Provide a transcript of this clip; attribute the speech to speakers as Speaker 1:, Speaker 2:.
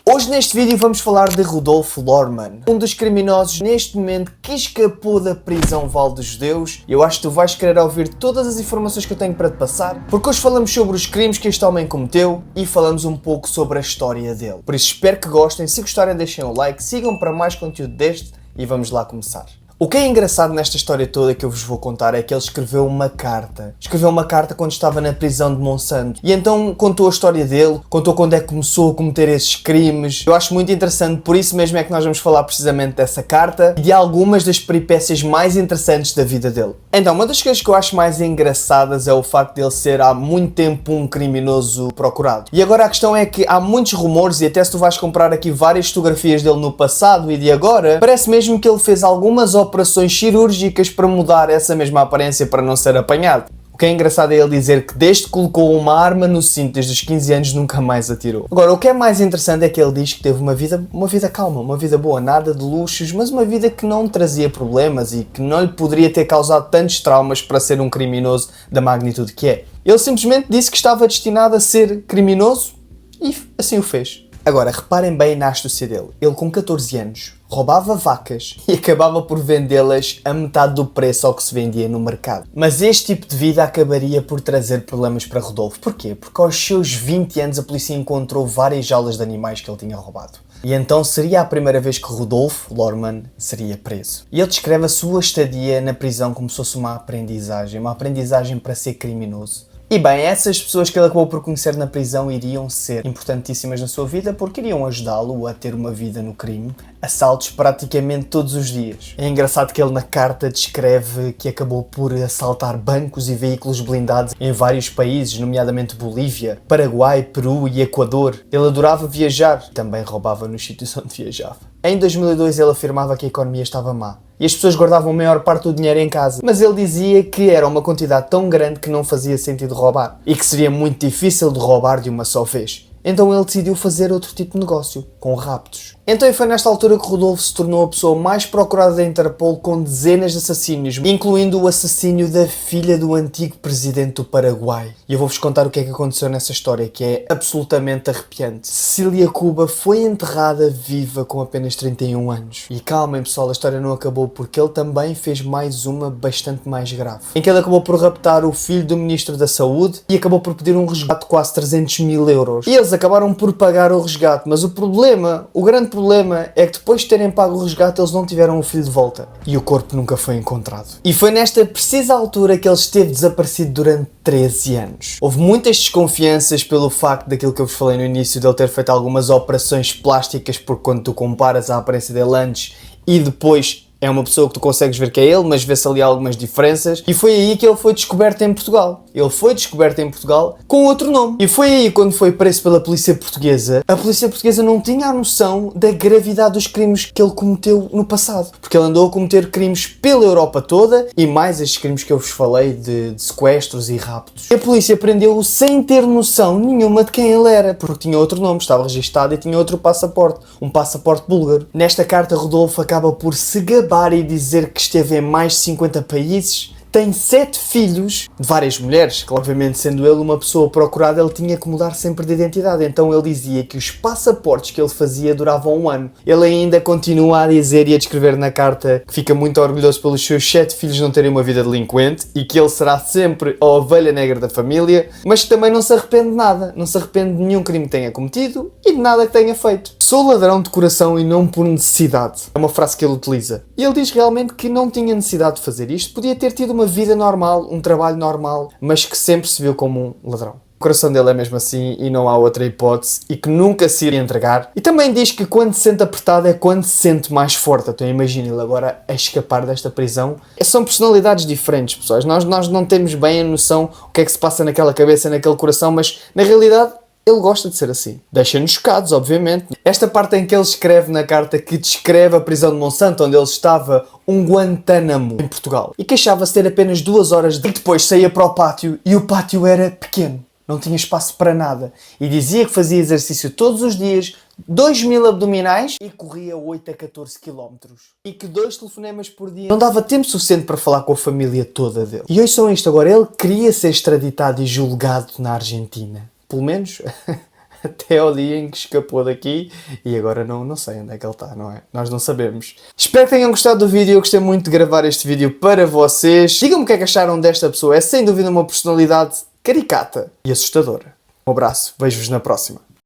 Speaker 1: Hoje neste vídeo vamos falar de Rudolf Lormann, um dos criminosos neste momento que escapou da prisão Val dos Judeus. Eu acho que tu vais querer ouvir todas as informações que eu tenho para te passar, porque hoje falamos sobre os crimes que este homem cometeu e falamos um pouco sobre a história dele. Por isso espero que gostem, se gostarem deixem o like, sigam para mais conteúdo deste e vamos lá começar. O que é engraçado nesta história toda que eu vos vou contar é que ele escreveu uma carta. Escreveu uma carta quando estava na prisão de Monsanto. E então contou a história dele, contou quando é que começou a cometer esses crimes. Eu acho muito interessante, por isso mesmo é que nós vamos falar precisamente dessa carta e de algumas das peripécias mais interessantes da vida dele. Então, uma das coisas que eu acho mais engraçadas é o facto de ele ser há muito tempo um criminoso procurado. E agora a questão é que há muitos rumores, e até se tu vais comprar aqui várias fotografias dele no passado e de agora, parece mesmo que ele fez algumas operações cirúrgicas para mudar essa mesma aparência para não ser apanhado. O que é engraçado é ele dizer que desde que colocou uma arma no cinto desde os 15 anos nunca mais atirou. Agora, o que é mais interessante é que ele diz que teve uma vida calma, uma vida boa, nada de luxos, mas uma vida que não trazia problemas e que não lhe poderia ter causado tantos traumas para ser um criminoso da magnitude que é. Ele simplesmente disse que estava destinado a ser criminoso e assim o fez. Agora, reparem bem na astúcia dele. Ele com 14 anos roubava vacas e acabava por vendê-las a metade do preço ao que se vendia no mercado. Mas este tipo de vida acabaria por trazer problemas para Rudolf. Porquê? Porque aos seus 20 anos a polícia encontrou várias jaulas de animais que ele tinha roubado. E então seria a primeira vez que Rudolf Lormann seria preso. E ele descreve a sua estadia na prisão como se fosse uma aprendizagem para ser criminoso. E bem, essas pessoas que ele acabou por conhecer na prisão iriam ser importantíssimas na sua vida porque iriam ajudá-lo a ter uma vida no crime, assaltos praticamente todos os dias. É engraçado que ele na carta descreve que acabou por assaltar bancos e veículos blindados em vários países, nomeadamente Bolívia, Paraguai, Peru e Equador. Ele adorava viajar, também roubava nos sítios onde viajava. Em 2002 ele afirmava que a economia estava má e as pessoas guardavam a maior parte do dinheiro em casa, mas ele dizia que era uma quantidade tão grande que não fazia sentido roubar e que seria muito difícil de roubar de uma só vez. Então ele decidiu fazer outro tipo de negócio, com raptos. Então foi nesta altura que Rudolf se tornou a pessoa mais procurada da Interpol com dezenas de assassínios, incluindo o assassínio da filha do antigo presidente do Paraguai. E eu vou-vos contar o que é que aconteceu nessa história, que é absolutamente arrepiante. Cecília Cuba foi enterrada viva com apenas 31 anos. E calmem pessoal, a história não acabou porque ele também fez mais uma bastante mais grave. Em que ele acabou por raptar o filho do Ministro da Saúde e acabou por pedir um resgate de quase 300 mil euros. E eles acabaram por pagar o resgate, mas o grande problema é que depois de terem pago o resgate eles não tiveram o filho de volta e o corpo nunca foi encontrado. E foi nesta precisa altura que ele esteve desaparecido durante 13 anos. Houve muitas desconfianças pelo facto daquilo que eu vos falei no início de ele ter feito algumas operações plásticas, porque quando tu comparas a aparência dele antes e depois é uma pessoa que tu consegues ver que é ele, mas vê-se ali algumas diferenças. E foi aí que ele foi descoberto em Portugal. Ele foi descoberto em Portugal com outro nome. E foi aí quando foi preso pela polícia portuguesa. A polícia portuguesa não tinha a noção da gravidade dos crimes que ele cometeu no passado. Porque ele andou a cometer crimes pela Europa toda e mais estes crimes que eu vos falei de sequestros e raptos. E a polícia prendeu-o sem ter noção nenhuma de quem ele era. Porque tinha outro nome, estava registado e tinha outro passaporte. Um passaporte búlgaro. Nesta carta, Rudolf acaba por se gabar e dizer que esteve em mais de 50 países, tem 7 filhos de várias mulheres, que obviamente sendo ele uma pessoa procurada ele tinha que mudar sempre de identidade, então ele dizia que os passaportes que ele fazia duravam 1 ano. Ele ainda continua a dizer e a descrever na carta que fica muito orgulhoso pelos seus 7 filhos não terem uma vida delinquente e que ele será sempre a ovelha negra da família, mas que também não se arrepende de nada, não se arrepende de nenhum crime que tenha cometido e de nada que tenha feito. Sou ladrão de coração e não por necessidade, é uma frase que ele utiliza. E ele diz realmente que não tinha necessidade de fazer isto, podia ter tido uma vida normal, um trabalho normal, mas que sempre se viu como um ladrão. O coração dele é mesmo assim e não há outra hipótese e que nunca se iria entregar. E também diz que quando se sente apertado é quando se sente mais forte. Então imagina ele agora a escapar desta prisão. São personalidades diferentes, pessoas. Nós não temos bem a noção o que é que se passa naquela cabeça, naquele coração, mas na realidade ele gosta de ser assim. Deixa-nos chocados, obviamente. Esta parte em que ele escreve na carta que descreve a prisão de Monsanto, onde ele estava, um Guantánamo em Portugal. E queixava-se ter apenas 2 horas de... E depois saía para o pátio e o pátio era pequeno. Não tinha espaço para nada. E dizia que fazia exercício todos os dias, 2.000 abdominais e corria 8 a 14 km. E que 2 telefonemas por dia não dava tempo suficiente para falar com a família toda dele. E ouçam isto agora, ele queria ser extraditado e julgado na Argentina. Pelo menos até ao dia em que escapou daqui e agora não sei onde é que ele está, não é? Nós não sabemos. Espero que tenham gostado do vídeo, eu gostei muito de gravar este vídeo para vocês. Digam-me o que é que acharam desta pessoa, é sem dúvida uma personalidade caricata e assustadora. Um abraço, vejo-vos na próxima.